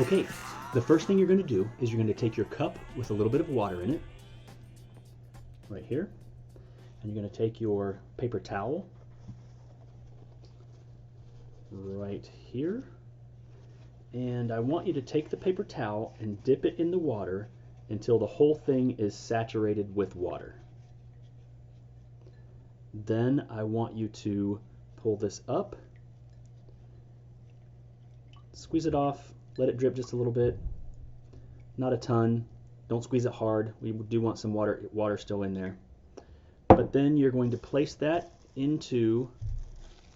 Okay, the first thing you're going to do is you're going to take your cup with a little bit of water in it, right here, and you're going to take your paper towel, right here, and I want you to take the paper towel and dip it in the water until the whole thing is saturated with water. Then I want you to pull this up, squeeze it off, let it drip just a little bit, not a ton, don't squeeze it hard, we do want some water still in there. But then you're going to place that into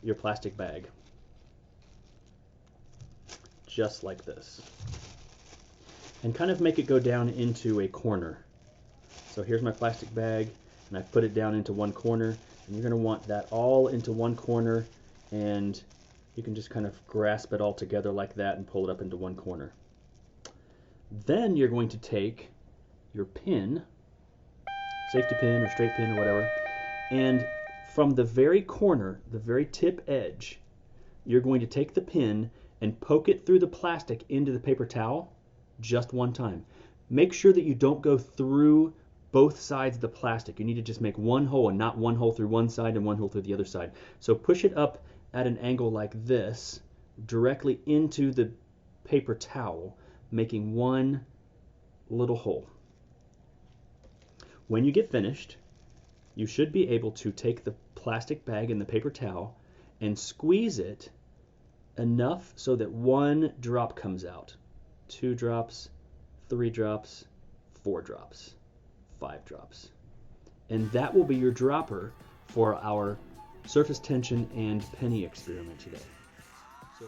your plastic bag, just like this, and kind of make it go down into a corner. So here's my plastic bag, and I've put it down into one corner, and you're going to want that all into one corner, and you can just kind of grasp it all together like that and pull it up into one corner. Then you're going to take your pin, safety pin or straight pin or whatever, and from the very corner, the very tip edge, you're going to take the pin and poke it through the plastic into the paper towel just one time. Make sure that you don't go through both sides of the plastic. You need to just make one hole and not one hole through one side and one hole through the other side. So push it up at an angle like this directly into the paper towel, making one little hole. When you get finished, you should be able to take the plastic bag and the paper towel and squeeze it enough so that one drop comes out. 2 drops, 3 drops, 4 drops, 5 drops. And that will be your dropper for our surface tension and penny experiment today. So